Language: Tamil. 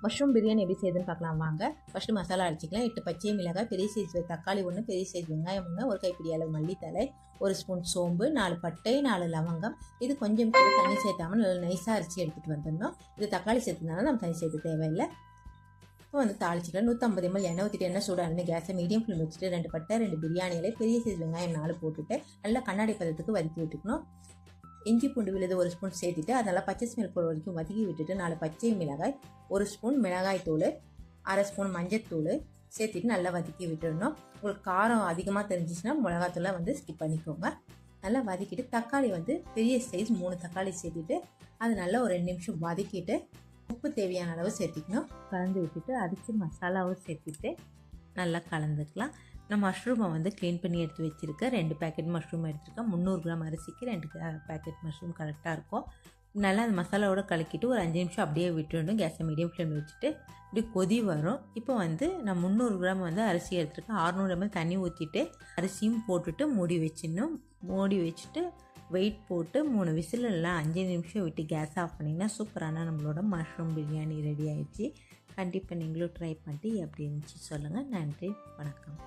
மஷ்ரூம் பிரியாணி எப்படி செய்யுதுன்னு பார்க்கலாம் வாங்க. ஃபஸ்ட்டு மசாலா அரைச்சிக்கலாம். 8 பச்சை மிளகாய், பெரிய சைஸ் தக்காளி 1, பெரிய சைஸ் வெங்காயம் 1, ஒரு கைப்பிடி அளவு மல்லித்தலை, 1 ஸ்பூன் சோம்பு, 4 பட்டை, 4 லவங்கம். இது கொஞ்சம் கூட தண்ணி சேர்த்தாமல் நல்லா நைஸாக அரைச்சி எடுத்துகிட்டு வந்துடணும். இது தக்காளி சேர்த்துனால நம்ம தண்ணி சேர்த்து தேவையில்லை. இப்போ வந்து தாளிச்சிக்கலாம். 150 ml எண்ணெய் ஊற்றிட்டு எண்ணெய் சூடாக கேஸை மீடியம் ஃப்ளேம் வச்சுட்டு 2 பட்டை, 2 பிரியாணி இலை, பெரிய சைஸ் வெங்காயம் 4 போட்டுட்டு நல்லா கண்ணாடி பதத்துக்கு வதக்கி விட்டுக்கணும். இஞ்சி பூண்டு விழுது 1 ஸ்பூன் சேர்த்துட்டு அதெல்லாம் பச்சை ஸ்மெல் போகிற வரைக்கும் வதக்கி விட்டுட்டு 4 பச்சை மிளகாய், 1 ஸ்பூன் மிளகாய் தூள், அரை ஸ்பூன் மஞ்சத்தூள் சேர்த்துட்டு நல்லா வதக்கி விட்டுடணும். உங்களுக்கு காரம் அதிகமாக தெரிஞ்சிச்சுன்னா மிளகாத்தூளை வந்து ஸ்கிப் பண்ணிக்கோங்க. நல்லா வதக்கிட்டு தக்காளி வந்து பெரிய சைஸ் 3 தக்காளி சேர்த்துட்டு அது நல்லா ஒரு 2 நிமிஷம் வதக்கிட்டு உப்பு தேவையான அளவு சேர்த்திக்கணும். கலந்து விட்டுட்டு அரிசி மசாலாவும் சேர்த்துட்டு நல்லா கலந்துக்கலாம். நான் மஷ்ரூமை வந்து க்ளீன் பண்ணி எடுத்து வச்சுருக்கேன். 2 பேக்கெட் மஷ்ரூம் எடுத்துருக்கேன். 300 கிராம் அரிசிக்கு 2 பேக்கெட் மஷ்ரூம் கரெக்டாக இருக்கும். நல்லா அந்த மசாலாவோட கலக்கிட்டு ஒரு 5 நிமிஷம் அப்படியே விட்டுடணும். கேஸை மீடியம் ஃப்ளேம் வச்சுட்டு இப்படி கொதி வரும். இப்போ வந்து நான் 300 கிராம் வந்து அரிசி எடுத்துருக்கேன். 600 ml தண்ணி ஊற்றிட்டு அரிசியும் போட்டுட்டு மூடி வச்சிடணும். மூடி வச்சுட்டு வெயிட் போட்டு 3 விசில் இல்லை 5 நிமிஷம் விட்டு கேஸ் ஆஃப் பண்ணிங்கன்னா சூப்பரான நம்மளோட மஷ்ரூம் பிரியாணி ரெடி ஆகிடுச்சு. கண்டிப்பாக நீங்களும் ட்ரை பண்ணிட்டு எப்படி இருந்துச்சு சொல்லுங்கள். நன்றி, வணக்கம்.